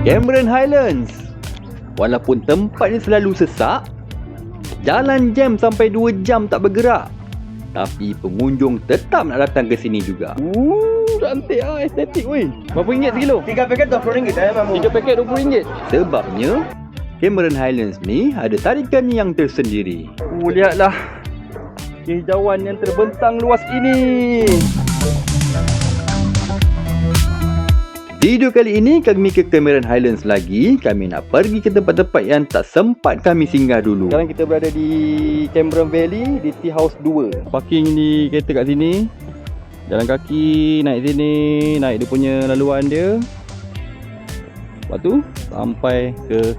Cameron Highlands. Walaupun tempatnya selalu sesak, jalan jam sampai 2 jam tak bergerak, tapi pengunjung tetap nak datang ke sini juga. Cantik lah, estetik weh. Berapa ringgit sekilo? 3 paket RM20 mamu. 3 paket RM20. Sebabnya Cameron Highlands ni ada tarikan yang tersendiri. Lihatlah kehijauan yang terbentang luas ini. Video kali ini kami ke Cameron Highlands lagi. Kami nak pergi ke tempat-tempat yang tak sempat kami singgah dulu. Sekarang kita berada di Cameron Valley, di Tea House 2. Parking di kereta kat sini. Jalan kaki, naik sini, naik dia punya laluan dia. Lepas tu sampai ke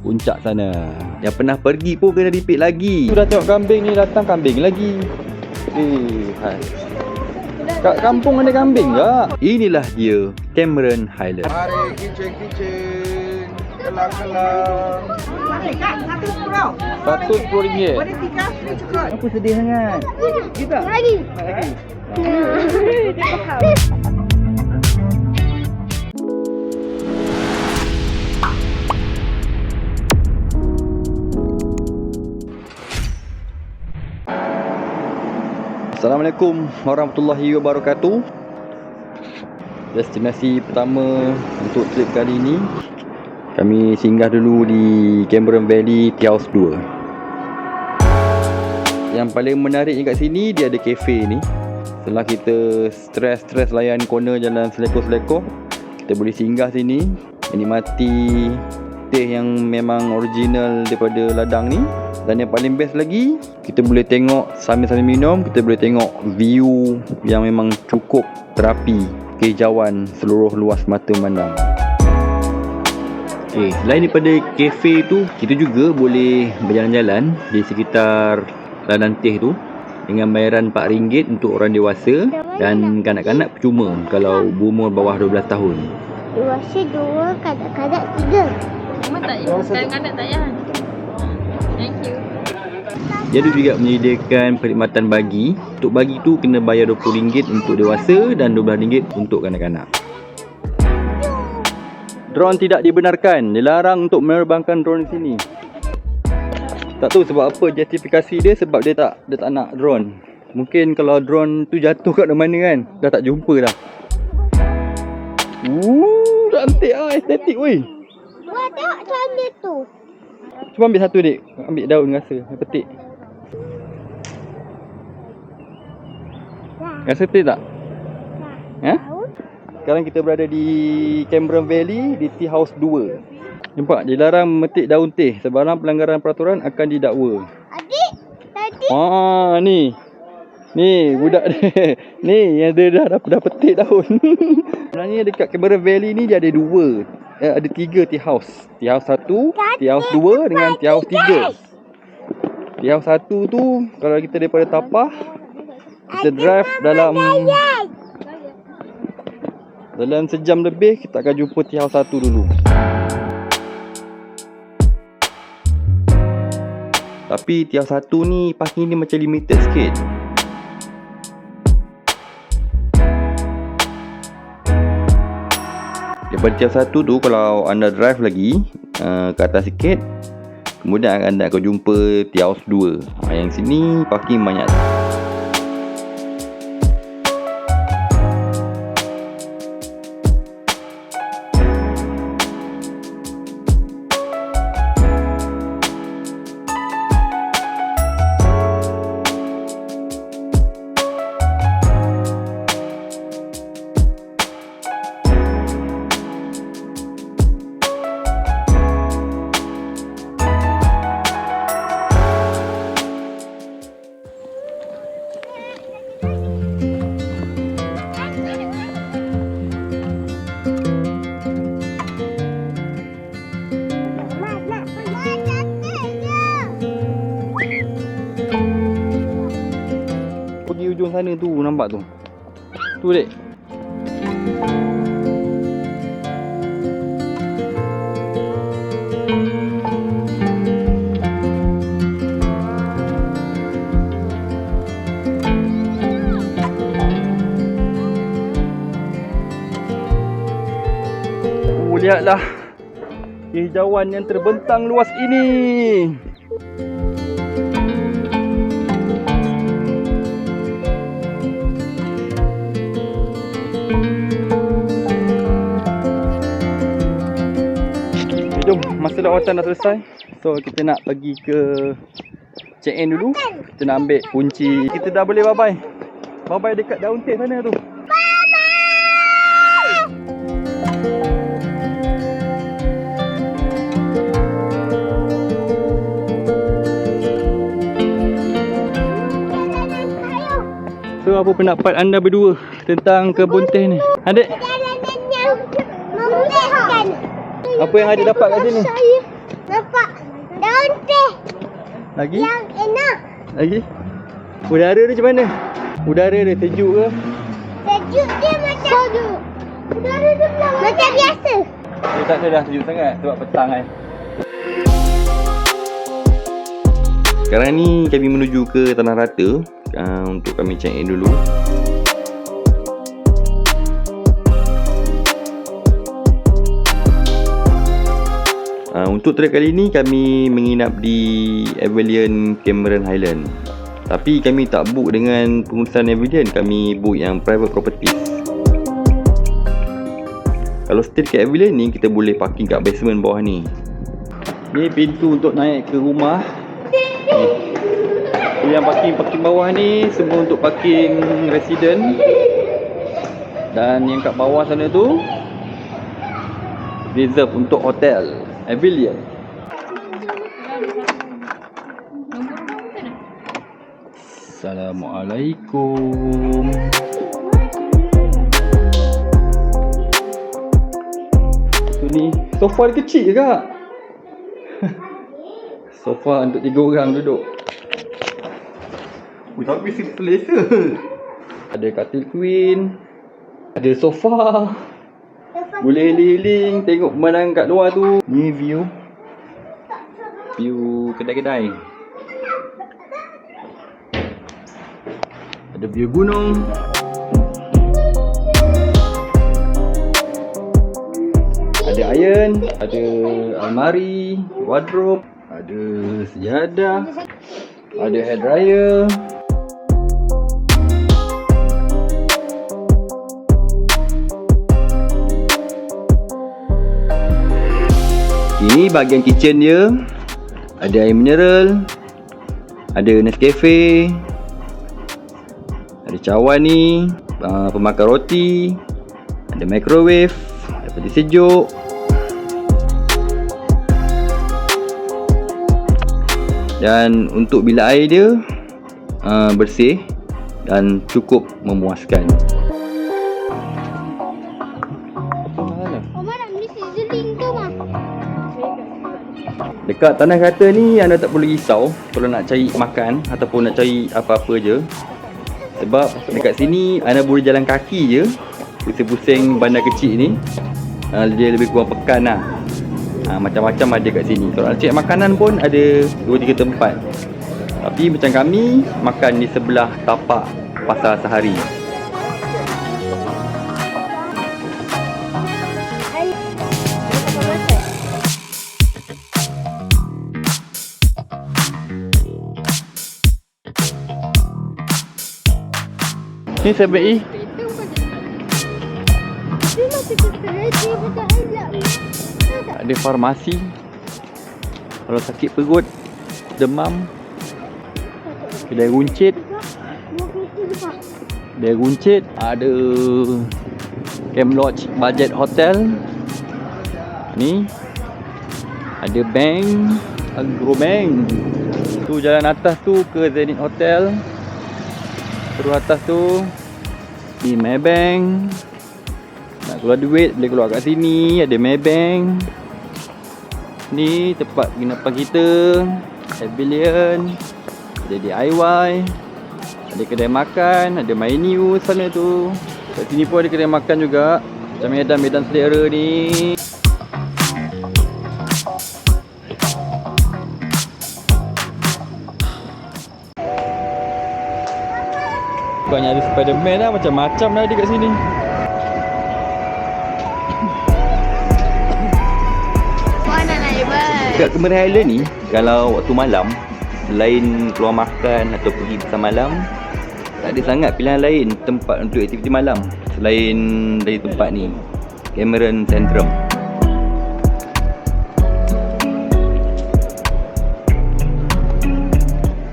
puncak sana. Yang pernah pergi pun kena repeat lagi. Tu dah tengok kambing ni, datang kambing lagi. Hai. Kat kampung ada kambing tak? Inilah dia Cameron Highlands. Mari kitchen. Kelang-kelang. RM110. Boleh 3 boleh cukup. Apa sedih sangat? Kita? Lagi. Lagi. Dia faham. Assalamualaikum warahmatullahi wabarakatuh. Destinasi pertama untuk trip kali ini, kami singgah dulu di Cameron Valley Tea House 2. Yang paling menariknya kat sini, dia ada kafe ni. Setelah kita stres layan corner jalan selekor-selekor, kita boleh singgah sini, menikmati teh yang memang original daripada ladang ni. Dan yang paling best lagi, kita boleh tengok sambil minum, kita boleh tengok view yang memang cukup terapi, kehijauan seluruh luas mata memandang. Selain daripada kafe tu, kita juga boleh berjalan-jalan di sekitar ladang teh tu dengan bayaran RM4 untuk orang dewasa dan kanak-kanak percuma kalau berumur bawah 12 tahun. Dewasa 2, kanak-kanak 3. Memang tak ya? Kanak-kanak tak ya? Thank you. Dia ada juga menyediakan perkhidmatan bagi. Untuk bagi tu kena bayar RM20 untuk dewasa dan RM12 untuk kanak-kanak. Drone tidak dibenarkan. Dilarang untuk menerbangkan drone di sini. Tak tahu sebab apa justifikasi dia, sebab dia tak nak drone. Mungkin kalau drone tu jatuh kat mana kan, dah tak jumpa dah. Cantik lah, estetik weh. Buat tengok cantik tu. Cuba ambil satu dik. Ambil daun rasa, petik. Rasa petik tak? Ya? Sekarang kita berada di Cameron Valley, di Tea House 2. Nampak? Dilarang memetik daun teh. Sebarang pelanggaran peraturan akan didakwa. Adik, tadi Ni. Ni budak dia. Ni yang dia dah petik daun. Sebenarnya dekat Cameron Valley ni dia ada 2. Ada 3 tea house. Tea house 1, tea house 2 dengan tea house 3. Tea house 1 tu kalau kita daripada Tapah, kita drive dalam sejam lebih, kita akan jumpa tea house 1 dulu. Tapi tea house 1 ni parking dia macam limited sikit. Daripada tea house 1 tu, kalau anda drive lagi ke atas sikit, kemudian anda akan jumpa tea house 2. Yang sini parking banyak. Ujung sana tu, nampak tu. Tu dek. Lihatlah kehijauan yang terbentang luas ini. Jom, masa lawatan dah selesai. So kita nak pergi ke check in dulu. Kita nak ambil kunci. Kita dah boleh bye-bye. Bye-bye dekat daun teh sana tu. So apa pendapat anda berdua tentang kebun teh ni? Adik, Jalanan yang memulihkan. apa yang adik dapat kat sini? Saya dapat daun teh Lagi? yang enak. Lagi? Udara dia macam mana? Udara dia sejuk ke? Sejuk dia macam sejuk. Udara dia macam biasa. Dia tak ada dah sejuk sangat sebab petang kan. Sekarang ni kami menuju ke Tanah Rata untuk kami check in dulu. Untuk trip kali ni kami menginap di Avalon Cameron Highland. Tapi kami tak book dengan pengurusan Avalon, kami book yang private property. Kalau stay kat Avalon ni, kita boleh parking kat basement bawah ni. Ni pintu untuk naik ke rumah. Yang parking bawah ni semua untuk parking resident. Dan yang kat bawah sana tu reserve untuk hotel Avalon. Assalamualaikum. Tu ni sofa dia kecil ke kak? Sofa untuk 3 orang duduk. Tapi selesa. Ada katil queen, ada sofa. Boleh healing-healing, tengok pemandangan kat luar tu. Ni view kedai-kedai. Ada view gunung. Ada iron, ada almari, wardrobe, ada sejadah, ada hair dryer. Ini bahagian kitchen dia. Ada air mineral, ada Nescafe, ada cawan ni, pemakan roti, ada microwave, ada peti sejuk. Dan untuk bilik air dia bersih dan cukup memuaskan. Mama nak beli sizzling tu, Mak. Dekat Tanah Rata ni anda tak perlu risau kalau nak cari makan ataupun nak cari apa-apa je. Sebab dekat sini anda boleh jalan kaki je. Pusing-pusing bandar kecil ni. Dia lebih kurang pekan lah. Macam-macam ada kat sini. Kalau nak cari makanan pun ada 2-3 tempat. Tapi macam kami makan di sebelah tapak Pasar Sehari. Ni 7E. Dia masih kerja betul elak. Ada farmasi. Kalau sakit perut, demam, kedai runcit. Kedai runcit. Ada Camp Lodge Budget Hotel. Ni ada bank, Agro Bank. Tu jalan atas tu ke Zenith Hotel. Terus atas tu di Maybank. Nak keluar duit boleh keluar kat sini. Ada Maybank. Ni tempat penginapan kita, Avalon. Ada DIY. Ada kedai makan, ada menu sana tu. Kat sini pun ada kedai makan juga. Macam medan-medan selera ni. Bukannya ada Spiderman lah, macam-macam lah ada kat sini. Mana Dekat Cameron Highland ni, kalau waktu malam, selain keluar makan atau pergi pasar malam, tak ada sangat pilihan lain tempat untuk aktiviti malam selain dari tempat ni, Cameron Centrum.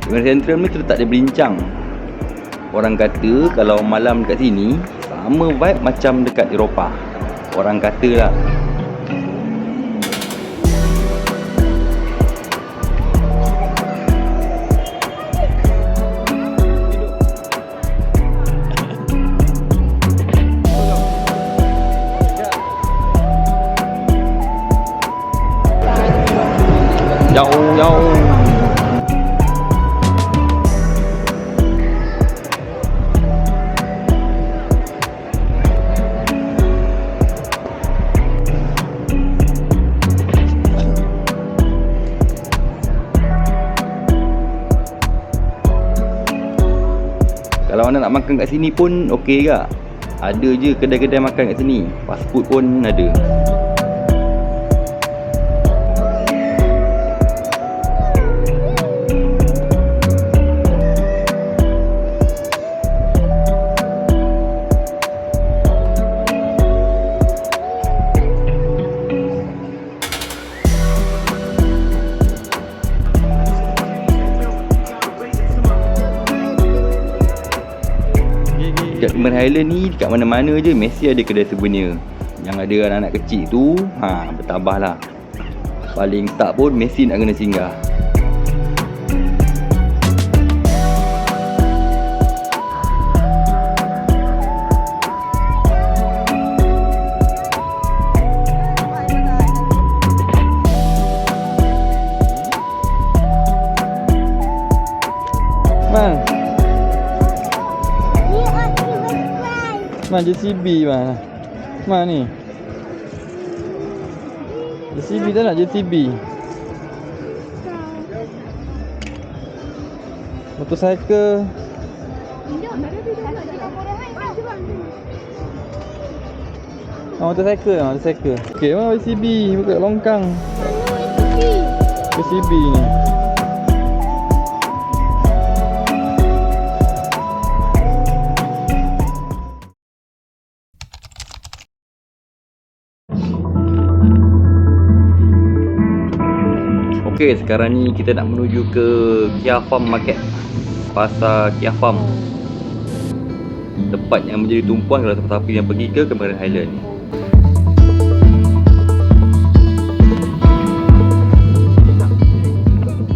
Cameron Centrum ni terletak di Belincang. Orang kata kalau malam dekat sini sama vibe macam dekat Eropah. Orang kata lah. Jauh. Kalau anda nak makan kat sini pun okey ke? Ada je kedai-kedai makan kat sini. Fast food pun ada. Dekat Cameron Highland ni, dekat mana-mana je mesti ada kedai souvenir. Yang ada anak-anak kecil tu, bertabahlah. Paling tak pun mesti nak kena singgah. Man, JCB man. Man ni. JCB tak nak JCB. Motorcycle. Motorcycle. Okey, mana JCB? Buka longkang. JCB ni. Okey, sekarang ni kita nak menuju ke Kia Farm Market. Pasar Kia Farm. Tempat yang menjadi tumpuan kalau siapa-siapa yang pergi ke Cameron Highland ni.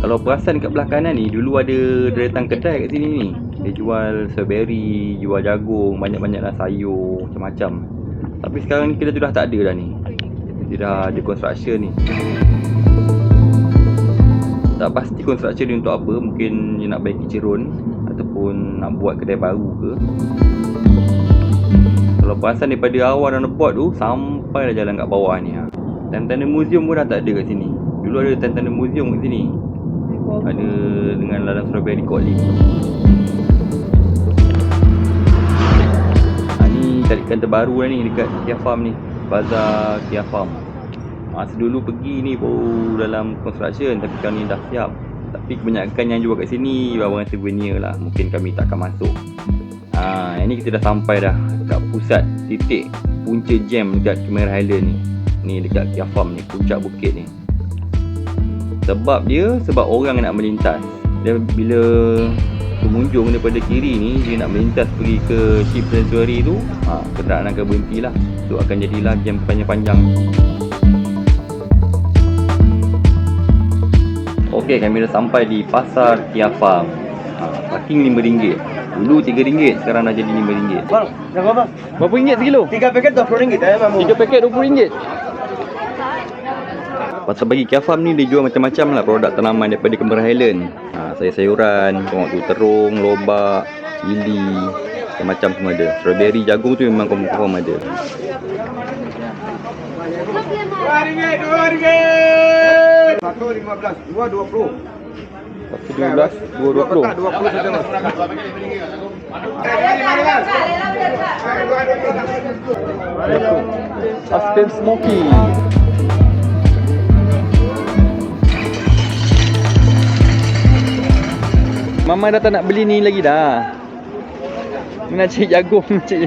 Kalau perasan kat belah kanan ni, dulu ada deretan kedai kat sini ni. Dia jual strawberry, jual jagung, banyak-banyaklah sayur, macam-macam. Tapi sekarang ni kita dah tak ada dah ni. Dia dah ada construction ni. Tak pasti construction ni untuk apa. Mungkin dia nak baiki cerun ataupun nak buat kedai baru ke. Kalau perasan daripada awal dan depot tu sampai dah jalan kat bawah ni. Tanda-tanda museum pun dah tak ada kat sini. Dulu ada tanda-tanda museum kat sini. Ada dengan ladang strawberry Kok Lim. Ni tarikan terbaru lah ni dekat Kia Farm ni. Bazar Kia Farm. Masa dulu pergi ni baru dalam construction, tapi sekarang ni dah siap. Tapi kebanyakan yang jual kat sini barang souvenir lah. Mungkin kami tak akan masuk. Yang ni kita dah sampai dah kat pusat titik punca jam dekat Cameron Highland ni. Ni dekat Kia Farm ni, puncak bukit ni. Sebab orang nak melintas. Dan bila pengunjung daripada kiri ni dia nak melintas pergi ke Sheep Sanctuary tu, kenderaan akan berhenti lah. So akan jadilah jam panjang-panjang. Okey, kami dah sampai di pasar Kia Farm. Parking RM5. Dulu RM3, sekarang dah jadi RM5. Bang, dah berapa? Berapa ringgit sekilo? 3 paket RM20 mamu. 3 paket RM20. Pasar bagi Kia Farm ni dia jual macam-macam lah produk tanaman daripada Cameron Highland. Sayur-sayuran, tengok tu terung, lobak, cili, macam-macam semua ada. Strawberry, jagung tu memang confirm ada. RM2. 1.15, 2.20. 1.12, 2.20. 20 saja mas. Aspen Smoky. Mama dah tak nak beli ni lagi dah. Nak cari jagung cik.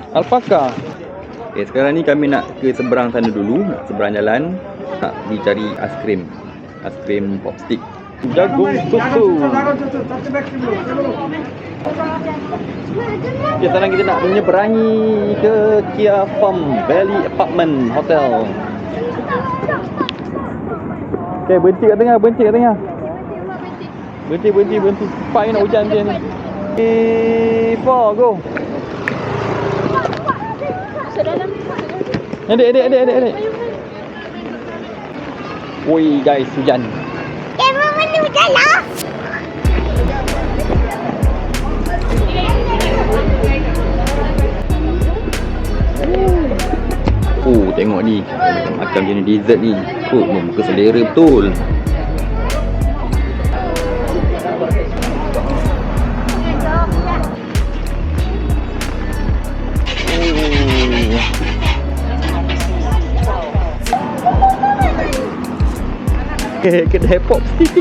Alpaka. Okay, sekarang ni kami nak ke seberang sana dulu. Nak seberang jalan. Nak pergi cari aiskrim. Aiskrim popstick. Jagung susu. Okay, sekarang kita nak menyeberangi ke Kia Farm Valley Apartment Hotel. Okay, berhenti kat tengah, berhenti kat tengah. Berhenti. Cepat nak hujan dia ni. 3, 4, go. Adik. Woi guys, hujan. Kamera mana hujan lah? Oh, tengok ni. Makan jenis dessert ni. Oh, muka selera betul. Kedai pop stick.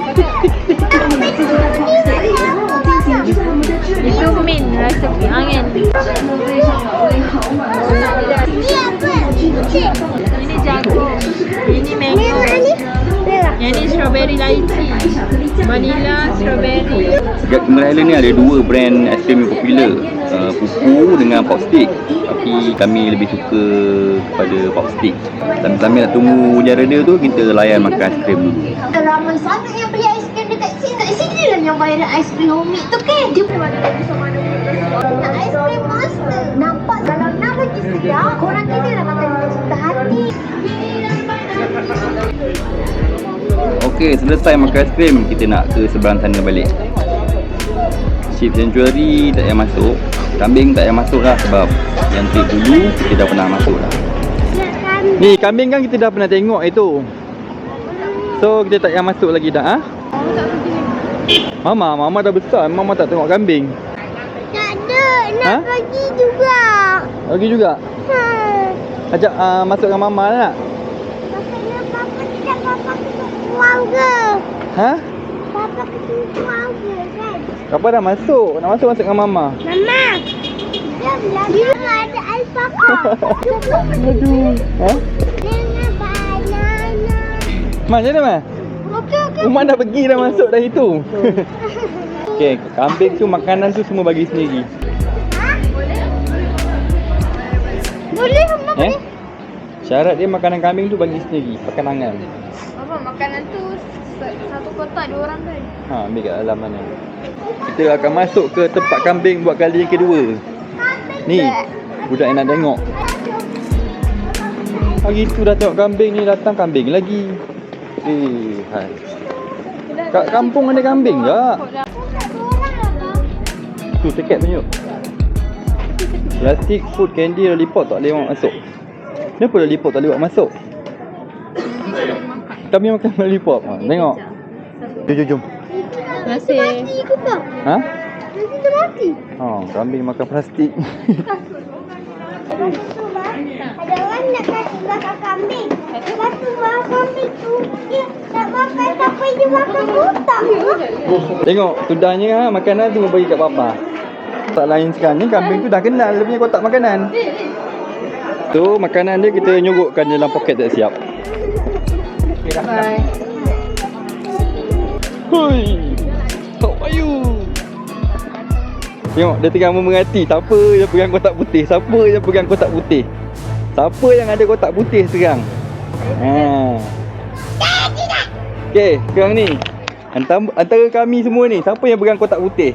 Itu min rasa angin. Ini apa? Ini jagung. Ini mango. Yang ni strawberry lychee. Vanilla, strawberry. Dekat Cameron Highland ni ada dua brand aiskrim yang popular, Pupu dengan Popstick. Tapi kami lebih suka kepada Popstick. Sambil nak tunggu hujan reda tu, kita layan makan aiskrim dulu. Ramai sangat yang beli aiskrim dekat sini. Kat sini lah yang viral aiskrim homemade tu kan. Dia pun ada lagi sama ada. Nak aiskrim monster. Nampak kalau nak lagi sedap, korang kena lah makan dengan cinta hati. Okey, selesai makan aiskrim, kita nak ke seberang sana balik. Sheep Sanctuary tak payah masuk. Kambing tak payah masuk lah sebab yang trip dulu kita dah pernah masuk dah. Ni kambing kan kita dah pernah tengok itu. So kita tak payah masuk lagi dah. Ha? Mama dah besar. Mama tak tengok kambing. Tak ada. Nak pergi juga. Pergi juga? Ha. Ajak masuk dengan mama nak? Makanya papa tidak papa keluar ke? Ha? Papa keluar ke kan? Papa dah masuk. Nak masuk dengan mama. Mama. Dia ada alpaka. Aduh. Ha? Dengan banana. Macam mana, Mak? Okey. Umar dah pergi dah masuk dah itu. Okey, kambing tu makanan tu semua bagi sendiri. Boleh Mama. Syarat dia makanan kambing tu bagi sendiri, pakai tangan. Apa makanan tu satu kotak 2 orang kan? Ha, ambil kat dalam mana. Kita akan masuk ke tempat kambing buat kali yang kedua. Ni, budak yang nak tengok. Hari tu dah tengok kambing ni, datang kambing lagi. Hai. Kat kampung ada kambing tak? Tu tiket tunjuk. Plastik, food, candy, lollipop tak boleh bawa masuk. Kenapa lollipop tak boleh bawa masuk? Kami makan lollipop. Ha, tengok. Jom. Terima kasih. Mati ke tak? Ha? Nanti tu mati. Oh, kambing makan plastik. Ada orang nak kasih makan kambing. Satu makan kambing tu dia nak makan sampai dia makan kotak. Tengok, sudahnya makanan tu bagi kat papa. Tak lain sekarang ni kambing tu dah kenal dia punya kotak makanan. Tu makanan dia kita nyurukkan dalam poket tak siap. Bye. Hui. How are you? Tengok dia tengah memerhati. Siapa yang pegang kotak putih? Siapa yang pegang kotak putih? Siapa yang ada kotak putih sekarang? Ha. Okey, sekarang ni antara kami semua ni, siapa yang pegang kotak putih?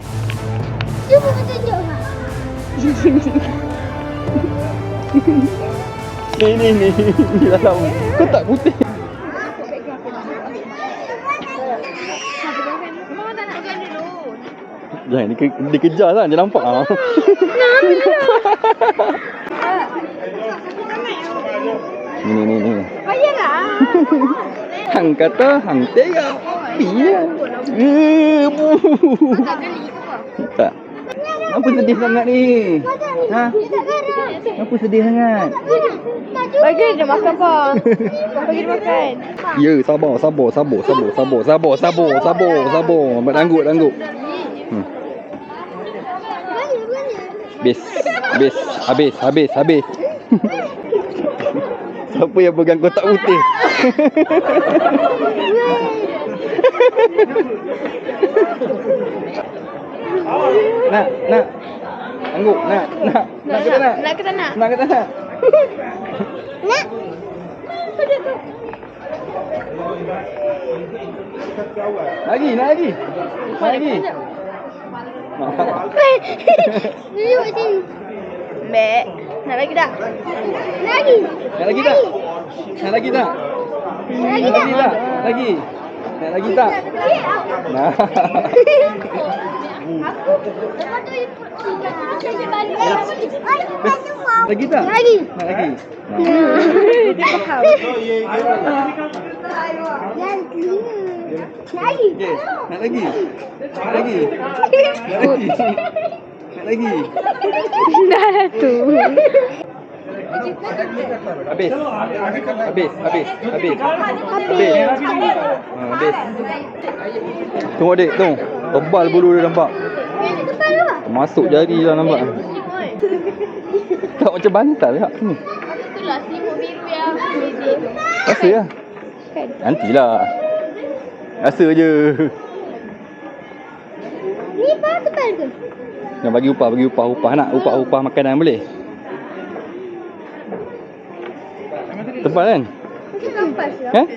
Cuba tunjuk lah. Ni dalam kotak putih. Mama tak nak pegang dulu. Jangan dikejar lah, dia nampak ah. Ni. Payahlah. Hang kata hang tengok. Iya. Bu. Tak geli ke apa? Tak. Apa sedih sangat ni? Ha? Apa sedih sangat? Bagi dia makan apa? Bagi dia makan. Ya, sabar. Beranggut. Habis. Siapa yang pegang kotak putih? Nak. Angguk, nak. Nak ke tak nak? Nak ke tak nak? Nak ke tak nak? Nak. Lagi. Duduk sini. Mek. Nak lagi tak? Lagi. Nak lagi tak? Lagi tak? Nak lagi tak? Nah. Lagi tak? Lagi. Nak lagi? Dia faham. Lagi. Okey, nak lagi? Dah lah tu. Habis. Habis. Tengok dek, tengok. Tebal bulu dia nampak. Masuk jari lah nampak. Tak macam bantal tak ni. Itulah selimut biru yang beza. Rasa lah. Nantilah. Rasa je. Ni apa tebal ke? Nak bagi upah. Nak upah makanan boleh? Tebal kan? Macam nampak siap. Eh?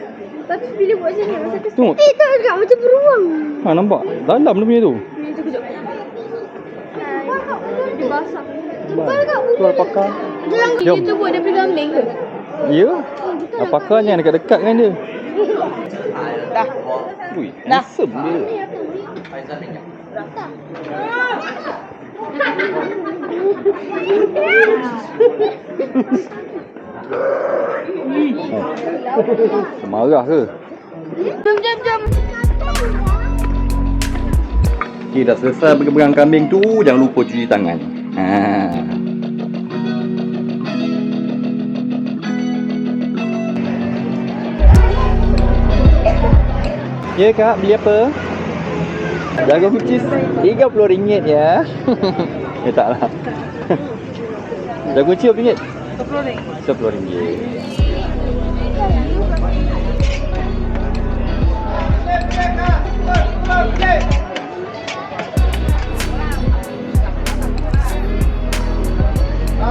Tapi bila buat macam ni rasa kesan. Tengok. Tak agak macam beruang. Ha, nampak? Dalam dia punya tu. Dia basah. Tebal kat Tu alpaka. Jom. Itu buat daripada kambing ke? Ya. Alpaka jangan dekat-dekat dengan dia. Dah. Ui, handsome dia. Marah ke? Jom. Okay, dah selesai pegang kambing tu, jangan lupa cuci tangan. Ya kak, beli apa? Jagung kucis RM30 ya. Taklah. Jagung kucis berapa ringgit? RM10.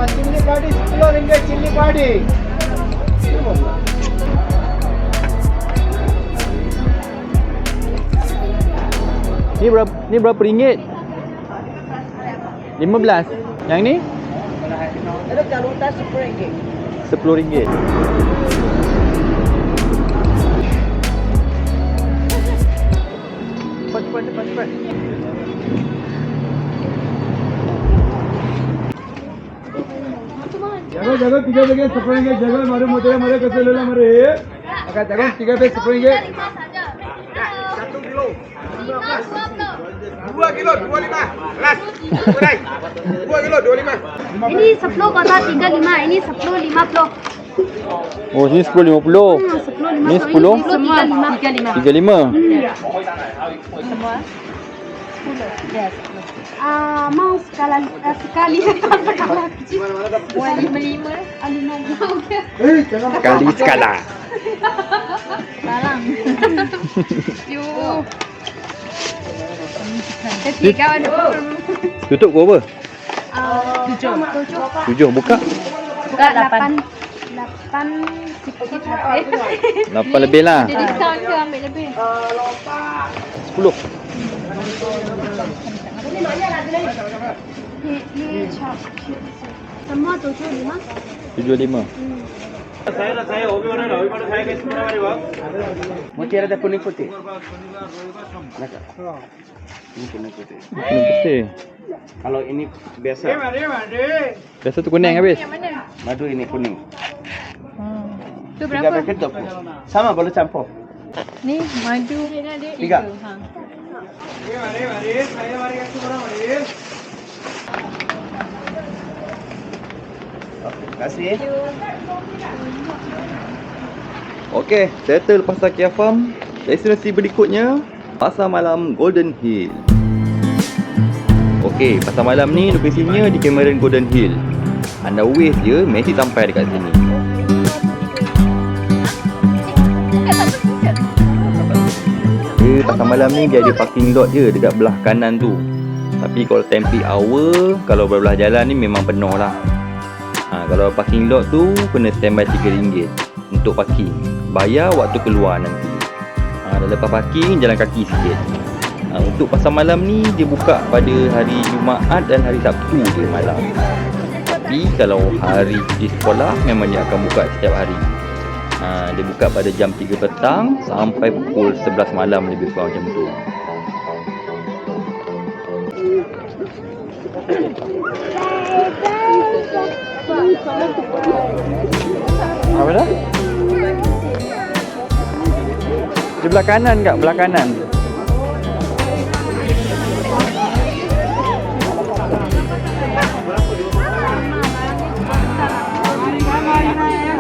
Chilli padi RM10 chilli padi. Ni berapa ringgit? 15. Yang ni? Ada garuda RM10. RM10. Cepat. Jago 3 bagian RM10. Jago maru mutera maru keselola maru. Akan jago 3 bagian RM10. 1 kilo. 2 kilo 25. Last. Mulai. 2 kilo 25. Ini 10 kata 35. Ini 10 50. Oh, sini 10.50. 10 50. Ni 10? Semua 35. 35. Semua. Mau sekali kecil. 155. Kali skala. Salang. Yo. Ketiga ada Tutup ke apa? 7. 7 buka. buka 8. 8 sikit 8 lebih lah. Jadi diskaun ke ambil lebih? 10. Ni chop. Semua 75. 75. Mutiara ada kuning putih. Nak? Ini kuning putih. Kuning putih. Kalau ini biasa. Biasa tu kuning habis. Yang mana? Madu ini kuning. Tu 3 berapa? paket 20. Sama boleh campur. Ni madu. 3. Terima kasih. Okey, settle pasal Kia Farm. Destinasi berikutnya Pasar Malam Golden Hill. Okey, pasar malam ni lokasinya di Cameron Golden Hill. Anda waste je, mesti sampai dekat sini. Pasar malam ni dia ada parking lot je dekat belah kanan tu. Tapi kalau time peak hour, kalau belah jalan ni memang penuh lah. Kalau parking lot tu kena standby RM3 untuk parking. Bayar waktu keluar nanti. Dah lepas parking, jalan kaki sikit. Untuk pasar malam ni dia buka pada hari Jumaat dan hari Sabtu je malam. Tapi kalau hari di sekolah memang dia akan buka setiap hari. Dia buka pada jam 3 petang sampai pukul 11 malam lebih kurang macam tu. Apa dah? Di belah kanan kak, belah kanan.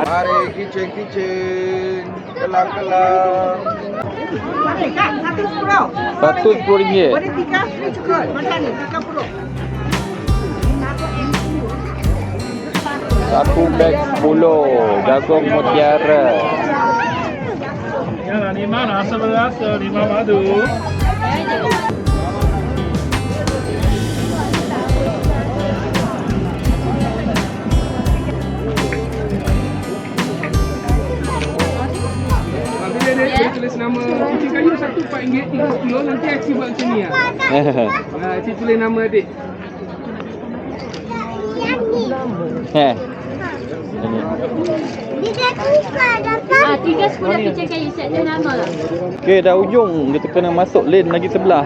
Mari kitchen. Kelang-kelang. RM110. Boleh 3 free cukup. Macam ni, 30. Satu beg 10 jagung mutiara. Ya, ni mana? 11, 5 madu. Dia tulis nama kucing kayu satu RM4 RM310. Nanti Aci buat macam ni lah. Aci tulis nama adik. Dia tukar dapat. 3 kucing kayu set dia nama lah. Okey, dah ujung. Kita kena masuk lane lagi sebelah.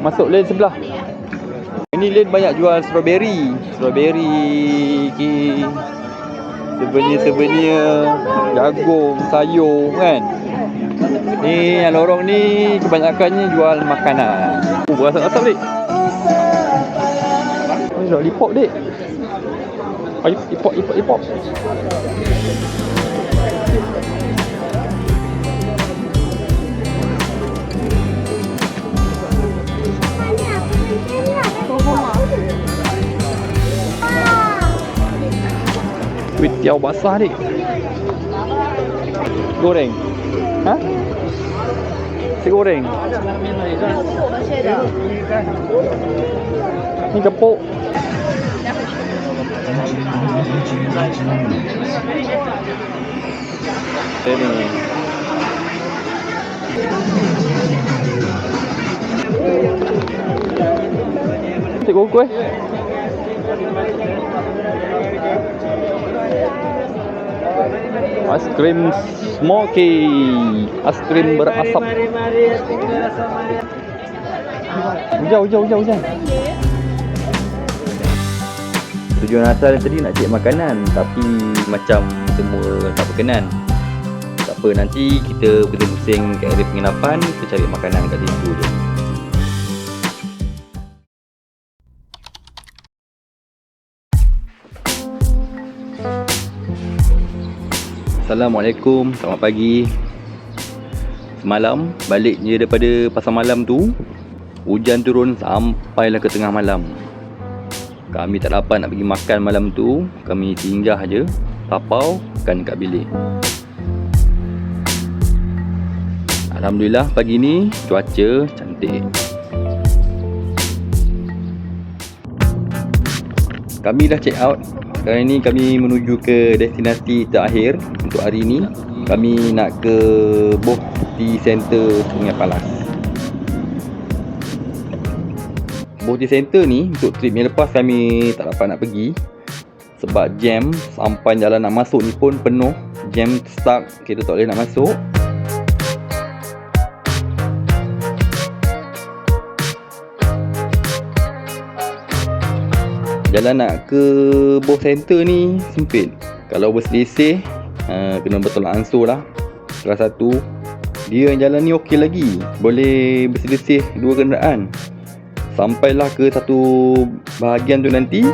Masuk lane sebelah. Ini lane banyak jual strawberry. Souvenir, jagung, sayur kan. Ni yang lorong ni kebanyakannya jual makanan. Berasap-asap dik. Ni lollipop dik. Ayo, ipop. Kuih tiaw basah dik. Goreng. Nasi goreng. Ni kepuk. Ini. Tengok kuih. Aiskrim smoky. Aiskrim berasap. Hujan. Tujuan asal tadi nak cek makanan, tapi macam semua tak berkenan. Tak apa, nanti kita pusing-pusing kat area penginapan, kita cari makanan kat situ je. Assalamualaikum, selamat pagi. Semalam balik je daripada pasar malam tu, hujan turun sampailah ke tengah malam. Kami tak dapat nak pergi makan malam tu. Kami singgah je, tapau kan kat bilik. Alhamdulillah pagi ni cuaca cantik. Kami dah check out. Sekarang ni kami menuju ke destinasi terakhir untuk hari ni. Kami nak ke Boh Tea Center Sungai Palas. Boh Tea Center ni untuk trip yang lepas kami tak dapat nak pergi sebab jam. Sampai jalan nak masuk ni pun penuh. Jam stuck, kita tak boleh nak masuk. Jalan nak ke Boh Center ni sempit. Kalau berselisih kena bertolak ansur lah. Salah satu, dia yang jalan ni okey lagi, boleh berselisih dua kenderaan. Sampailah ke satu bahagian tu nanti,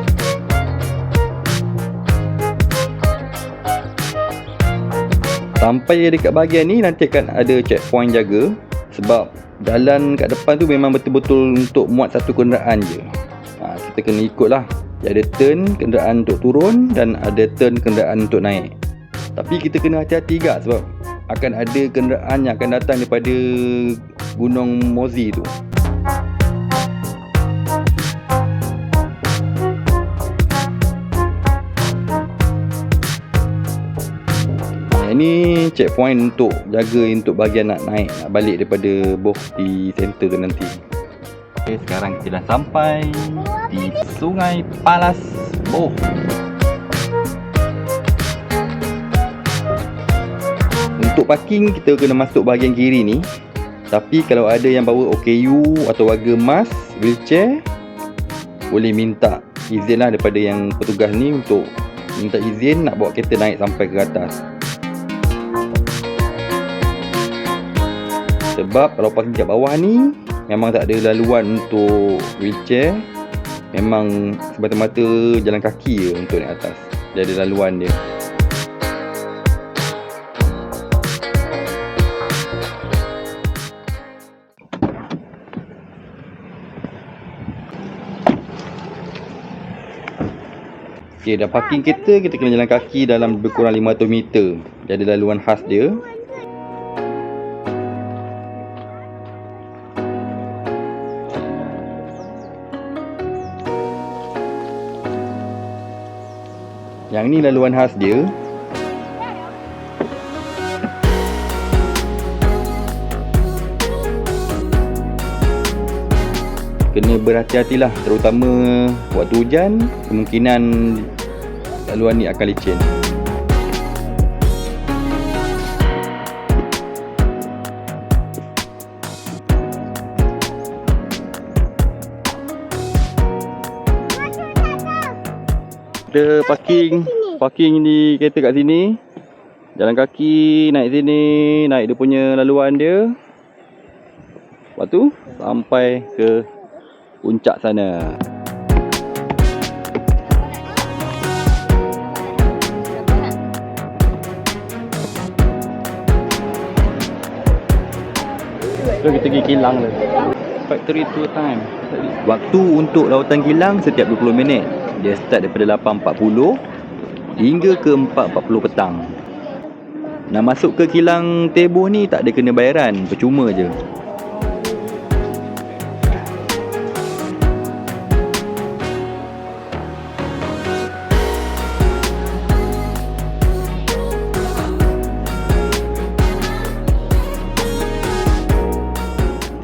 Sampai dekat bahagian ni nanti akan ada checkpoint jaga. Sebab jalan kat depan tu memang betul-betul untuk muat satu kenderaan je. Kita kena ikut lah. Dia ada turn kenderaan untuk turun dan ada turn kenderaan untuk naik. Tapi kita kena hati-hati juga sebab akan ada kenderaan yang akan datang daripada Gunung Mozi tu. Ini checkpoint untuk jaga untuk bahagian nak naik, nak balik daripada boh di center tu nanti. Okay, sekarang kita dah sampai di Sungai Palas Boh. Untuk parking kita kena masuk bahagian kiri ni. Tapi kalau ada yang bawa OKU atau warga mas, wheelchair, boleh minta izin lah daripada yang petugas ni untuk minta izin nak bawa kereta naik sampai ke atas. Sebab kalau parking kat bawah ni memang tak ada laluan untuk wheelchair. Memang semata-mata jalan kaki je untuk naik atas. Dia ada laluan dia. Okay, dah parking kereta, kita kena jalan kaki dalam lebih kurang 500 meter. Dia ada laluan khas dia. Yang ni laluan khas dia. Kena berhati-hatilah, terutama waktu hujan, kemungkinan laluan ni akan licin. Kita parking di kereta kat sini. Jalan kaki naik sini, naik dia punya laluan dia. Lepas tu sampai ke puncak sana. So kita pergi kilang lah. Factory tour time. Waktu untuk lautan kilang setiap 20 minit. Dia start daripada 8.40 hingga ke 4.40 petang. Nak masuk ke kilang Teboh ni tak ada kena bayaran, percuma je.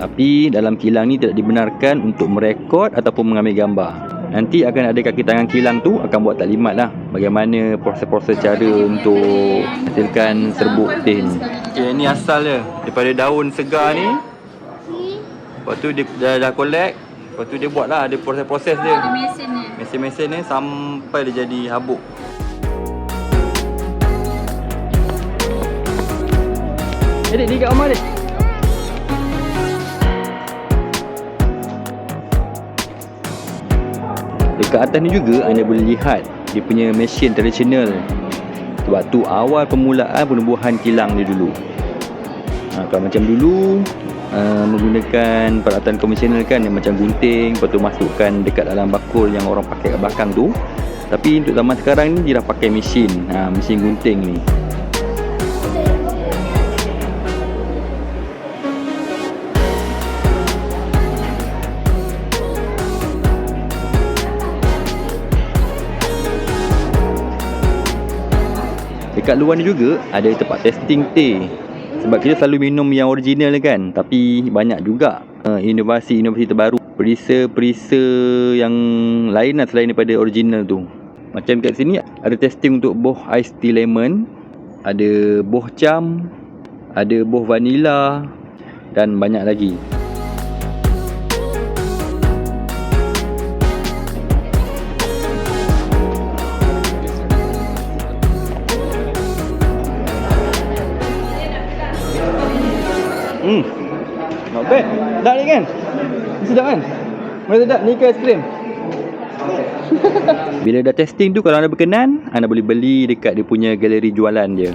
Tapi dalam kilang ni tidak dibenarkan untuk merekod ataupun mengambil gambar. Nanti akan ada kaki tangan kilang tu akan buat taklimat lah bagaimana proses-proses cara untuk hasilkan serbuk teh ni. Okay, ni asal dia daripada daun segar ni. Lepas tu dia dah collect. Lepas tu dia buat lah, ada proses-proses dia. Mesin-mesin ni sampai dia jadi habuk. Adik, ni kat rumah adik. Dekat atas ni juga anda boleh lihat dia punya mesin tradisional. Sebab tu awal permulaan penubuhan kilang ni dulu. Kalau macam dulu menggunakan peralatan konvensional kan, yang macam gunting, lepas tu masukkan dekat dalam bakul yang orang pakai kat belakang tu. Tapi untuk zaman sekarang ni dia dah pakai mesin, mesin gunting ni. Dekat luar ni juga ada tempat testing teh. Sebab kita selalu minum yang original kan. Tapi banyak juga inovasi-inovasi terbaru, perisa-perisa yang lain lah selain daripada original tu. Macam kat sini ada testing untuk boh iced tea lemon, ada boh cham, ada boh vanilla dan banyak lagi. Not bad. Sedap ni kan? Sedap kan? Mana sedap? Ni ke aiskrim? Bila dah testing tu, kalau anda berkenan, anda boleh beli dekat dia punya galeri jualan dia.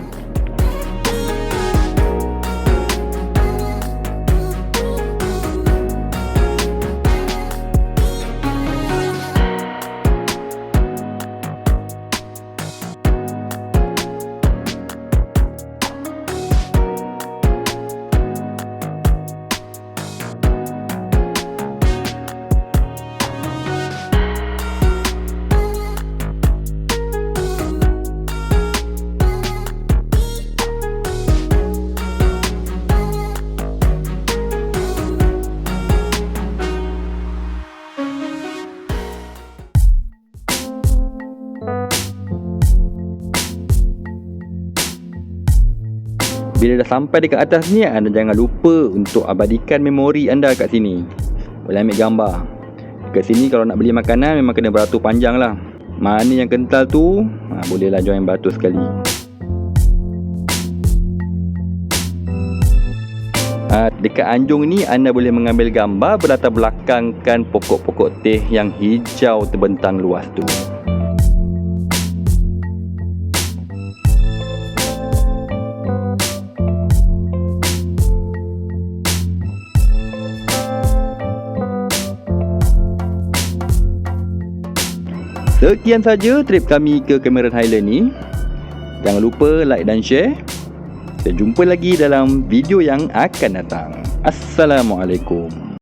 Bila dah sampai dekat atas ni, anda jangan lupa untuk abadikan memori anda kat sini. Boleh ambil gambar. Kat sini kalau nak beli makanan memang kena beratur panjang lah. Mana yang kental tu, bolehlah join beratur sekali. Dekat anjung ni anda boleh mengambil gambar berlatar belakangkan pokok-pokok teh yang hijau terbentang luas tu. Sekian saja trip kami ke Cameron Highland ni. Jangan lupa like dan share. Kita jumpa lagi dalam video yang akan datang. Assalamualaikum.